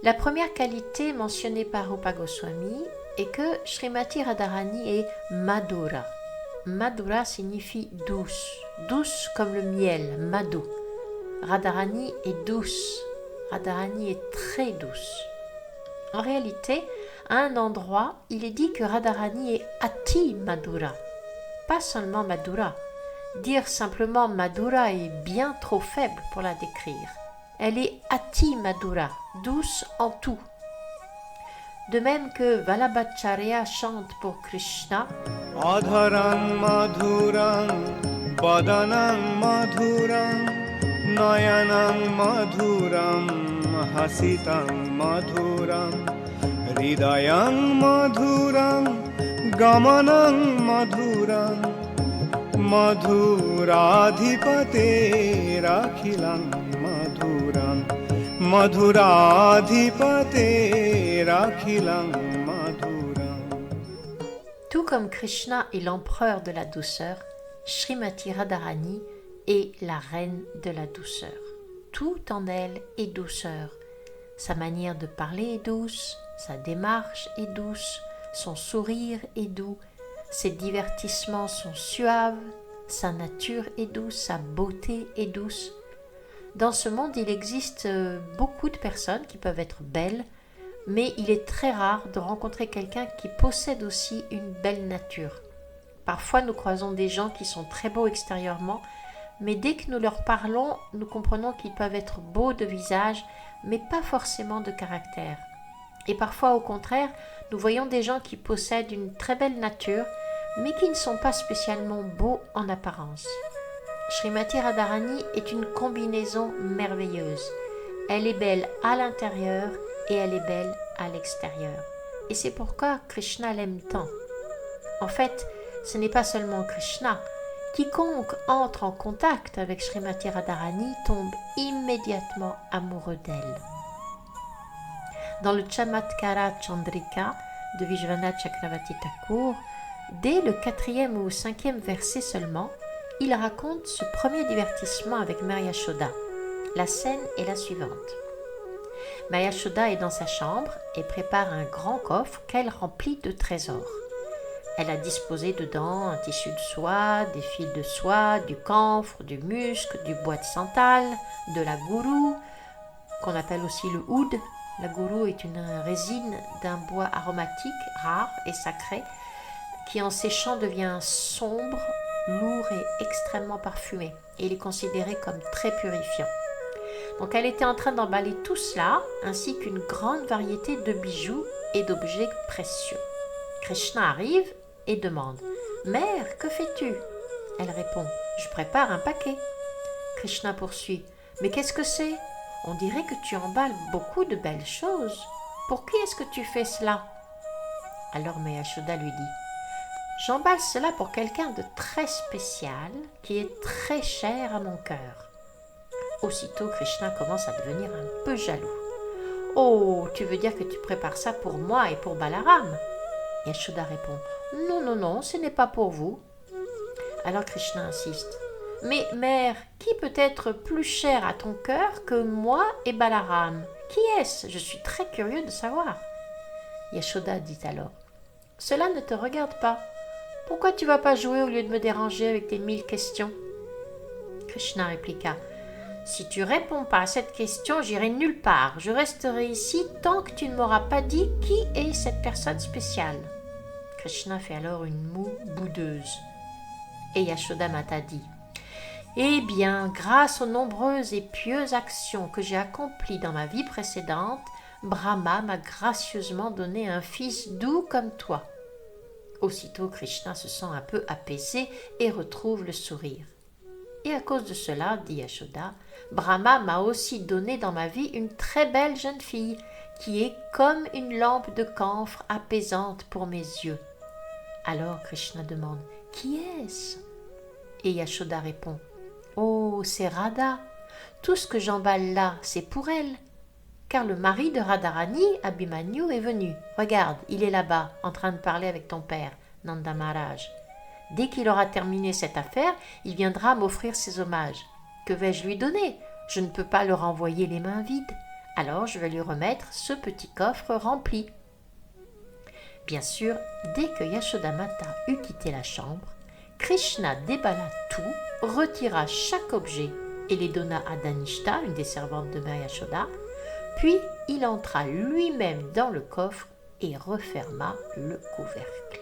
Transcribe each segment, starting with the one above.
La première qualité mentionnée par Rupa Goswami est que Srimati Radharani est Madhura. Madhura signifie douce, douce comme le miel, Madhu. Radharani est douce, Radharani est très douce. En réalité, à un endroit, il est dit que Radharani est Ati Madhura, pas seulement Madhura. Dire simplement Madhura est bien trop faible pour la décrire. Elle est Ati Madhura, douce en tout. De même que Vallabhacharya chante pour Krishna Adharam madhuram, badanam madhuram, nayanam madhuram, hasitam madhuram, hridayam madhuram, gamanam madhuram, madhuradhipate rakhilam madhuram, madhuradhipate rakhilam madhuram. Tout comme Krishna est l'empereur de la douceur, Srimati Radharani est la reine de la douceur. Tout en elle est douceur. Sa manière de parler est douce, sa démarche est douce, son sourire est doux, ses divertissements sont suaves, sa nature est douce, sa beauté est douce. Dans ce monde, il existe beaucoup de personnes qui peuvent être belles, mais il est très rare de rencontrer quelqu'un qui possède aussi une belle nature. Parfois, nous croisons des gens qui sont très beaux extérieurement, mais dès que nous leur parlons, nous comprenons qu'ils peuvent être beaux de visage, mais pas forcément de caractère. Et parfois, au contraire, nous voyons des gens qui possèdent une très belle nature, mais qui ne sont pas spécialement beaux en apparence. Srimati Radharani est une combinaison merveilleuse. Elle est belle à l'intérieur et elle est belle à l'extérieur. Et c'est pourquoi Krishna l'aime tant. En fait, ce n'est pas seulement Krishna. Quiconque entre en contact avec Srimati Radharani tombe immédiatement amoureux d'elle. Dans le Chamatkara Chandrika de Vishwanath Chakravarti Thakur, dès le 4e ou 5e verset seulement, il raconte ce premier divertissement avec Mère Yashoda. La scène est la suivante. Mère Yashoda est dans sa chambre et prépare un grand coffre qu'elle remplit de trésors. Elle a disposé dedans un tissu de soie, des fils de soie, du camphre, du musc, du bois de santal, de la gourou, qu'on appelle aussi le oud. La gourou est une résine d'un bois aromatique, rare et sacré, qui en séchant devient sombre, lourd et extrêmement parfumé. Et il est considéré comme très purifiant. Donc elle était en train d'emballer tout cela, ainsi qu'une grande variété de bijoux et d'objets précieux. Krishna arrive et demande « Mère, que fais-tu » Elle répond « Je prépare un paquet ». Krishna poursuit « Mais qu'est-ce que c'est ? On dirait que tu emballes beaucoup de belles choses. Pour qui est-ce que tu fais cela ?» Alors Mère Yashoda lui dit « J'emballe cela pour quelqu'un de très spécial qui est très cher à mon cœur. » Aussitôt, Krishna commence à devenir un peu jaloux. « Oh, tu veux dire que tu prépares ça pour moi et pour Balaram ?» Yashoda répond « Non, non, non, ce n'est pas pour vous. » Alors Krishna insiste « Mais mère, qui peut être plus cher à ton cœur que moi et Balaram? Qui est-ce? Je suis très curieux de savoir. » Yashoda dit alors « Cela ne te regarde pas. Pourquoi tu vas pas jouer au lieu de me déranger avec tes 1000 questions ?» Krishna répliqua « Si tu réponds pas à cette question, j'irai nulle part. Je resterai ici tant que tu ne m'auras pas dit qui est cette personne spéciale. » Krishna fait alors une moue boudeuse. Et Yashoda Mata dit « Eh bien, grâce aux nombreuses et pieuses actions que j'ai accomplies dans ma vie précédente, Brahma m'a gracieusement donné un fils doux comme toi. » Aussitôt, Krishna se sent un peu apaisé et retrouve le sourire. « Et à cause de cela, dit Yashoda, Brahma m'a aussi donné dans ma vie une très belle jeune fille, qui est comme une lampe de camphre apaisante pour mes yeux. » Alors Krishna demande « Qui est-ce » Et Yashoda répond « Oh, c'est Radha. Tout ce que j'emballe là, c'est pour elle. » Car le mari de Radharani, Abhimanyu, est venu. Regarde, il est là-bas, en train de parler avec ton père, Nanda Maharaj. Dès qu'il aura terminé cette affaire, il viendra m'offrir ses hommages. Que vais-je lui donner? Je ne peux pas le renvoyer les mains vides. Alors je vais lui remettre ce petit coffre rempli. Bien sûr, dès que Yashodamata eut quitté la chambre, Krishna déballa tout, retira chaque objet et les donna à Dhanishta, une des servantes de Mère Yashoda, puis il entra lui-même dans le coffre et referma le couvercle.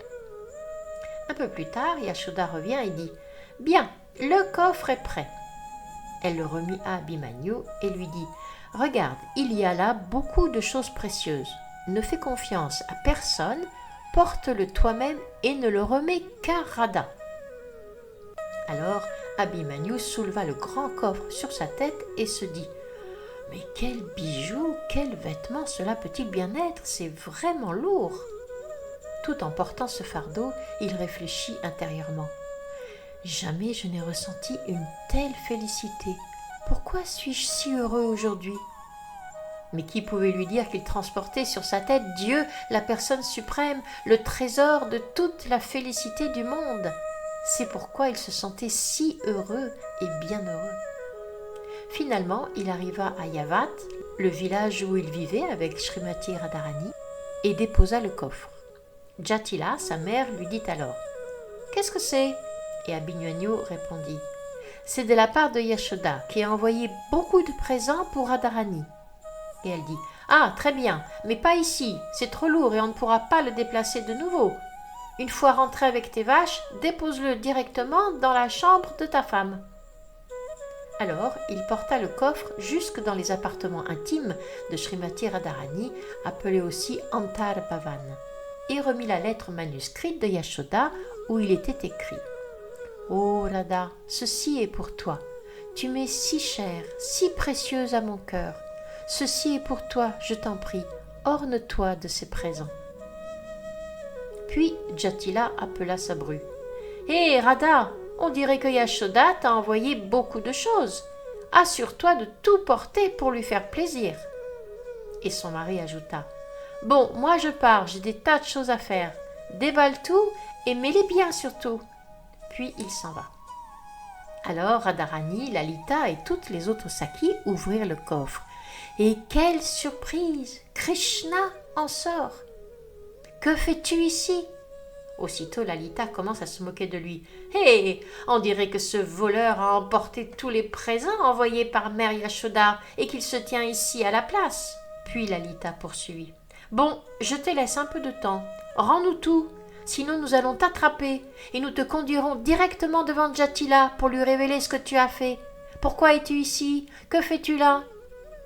Un peu plus tard, Yashoda revient et dit « Bien, le coffre est prêt ». Elle le remit à Abhimanyu et lui dit « Regarde, il y a là beaucoup de choses précieuses. Ne fais confiance à personne, porte-le toi-même et ne le remets qu'à Radha. » Alors Abhimanyu souleva le grand coffre sur sa tête et se dit « Mais quel bijou, quel vêtement cela peut-il bien être, c'est vraiment lourd !» Tout en portant ce fardeau, il réfléchit intérieurement. « Jamais je n'ai ressenti une telle félicité. Pourquoi suis-je si heureux aujourd'hui ?» Mais qui pouvait lui dire qu'il transportait sur sa tête Dieu, la personne suprême, le trésor de toute la félicité du monde? C'est pourquoi il se sentait si heureux et bienheureux. Finalement, il arriva à Yavat, le village où il vivait avec Srimati Radharani, et déposa le coffre. Jatila, sa mère, lui dit alors « Qu'est-ce que c'est ?» Et Abhimanyu répondit « C'est de la part de Yashoda, qui a envoyé beaucoup de présents pour Radharani. » Et elle dit « Ah, très bien, mais pas ici, c'est trop lourd et on ne pourra pas le déplacer de nouveau. Une fois rentré avec tes vaches, dépose-le directement dans la chambre de ta femme. » Alors, il porta le coffre jusque dans les appartements intimes de Srimati Radharani, appelés aussi Antar Bhavan, et remit la lettre manuscrite de Yashoda où il était écrit « Ô Radha, ceci est pour toi. Tu m'es si chère, si précieuse à mon cœur. Ceci est pour toi, je t'en prie, orne-toi de ces présents. » Puis Jatila appela sa bru. « Hé Radha, on dirait que Yashoda t'a envoyé beaucoup de choses. Assure-toi de tout porter pour lui faire plaisir. » Et son mari ajouta « Bon, moi je pars, j'ai des tas de choses à faire. Déballe tout et mets-les bien surtout. » Puis il s'en va. Alors Radharani, Lalita et toutes les autres Sakis ouvrirent le coffre. Et quelle surprise! Krishna en sort. « Que fais-tu ici ?» Aussitôt Lalita commence à se moquer de lui. « Hé, on dirait que ce voleur a emporté tous les présents envoyés par Mère Yashoda et qu'il se tient ici à la place. » Puis Lalita poursuivit. « Bon, je te laisse un peu de temps. Rends-nous tout, sinon nous allons t'attraper et nous te conduirons directement devant Jatila pour lui révéler ce que tu as fait. Pourquoi es-tu ici? Que fais-tu là ?»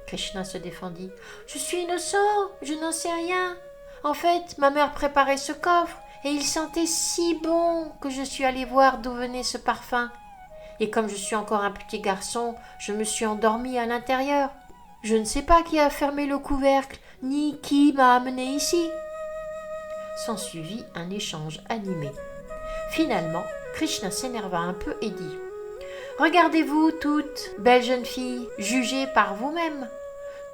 Krishna se défendit. « Je suis innocent, je n'en sais rien. En fait, ma mère préparait ce coffre et il sentait si bon que je suis allée voir d'où venait ce parfum. Et comme je suis encore un petit garçon, je me suis endormie à l'intérieur. Je ne sais pas qui a fermé le couvercle, ni qui m'a amené ici. » S'ensuivit un échange animé. Finalement, Krishna s'énerva un peu et dit « Regardez-vous toutes, belles jeunes filles, jugez par vous-mêmes.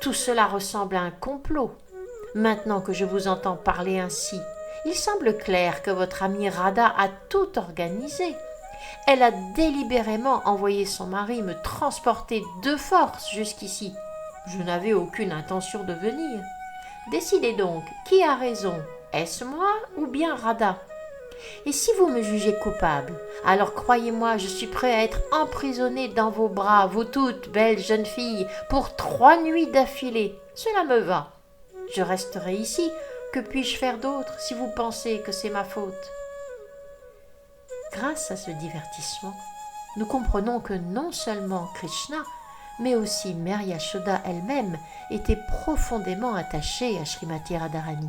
Tout cela ressemble à un complot. Maintenant que je vous entends parler ainsi, il semble clair que votre amie Radha a tout organisé. Elle a délibérément envoyé son mari me transporter de force jusqu'ici. Je n'avais aucune intention de venir. Décidez donc, qui a raison, est-ce moi ou bien Radha? Et si vous me jugez coupable, alors croyez-moi, je suis prêt à être emprisonné dans vos bras, vous toutes, belles jeunes filles, pour 3 nuits d'affilée. Cela me va. Je resterai ici. Que puis-je faire d'autre si vous pensez que c'est ma faute? » Grâce à ce divertissement, nous comprenons que non seulement Krishna, mais aussi Mère Yashoda elle-même était profondément attachée à Srimati Radharani.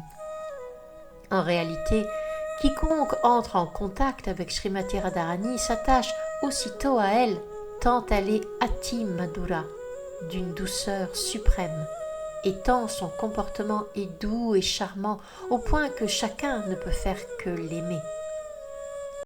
En réalité, quiconque entre en contact avec Srimati Radharani s'attache aussitôt à elle, tant elle est Ati Madhura, d'une douceur suprême, et tant son comportement est doux et charmant, au point que chacun ne peut faire que l'aimer.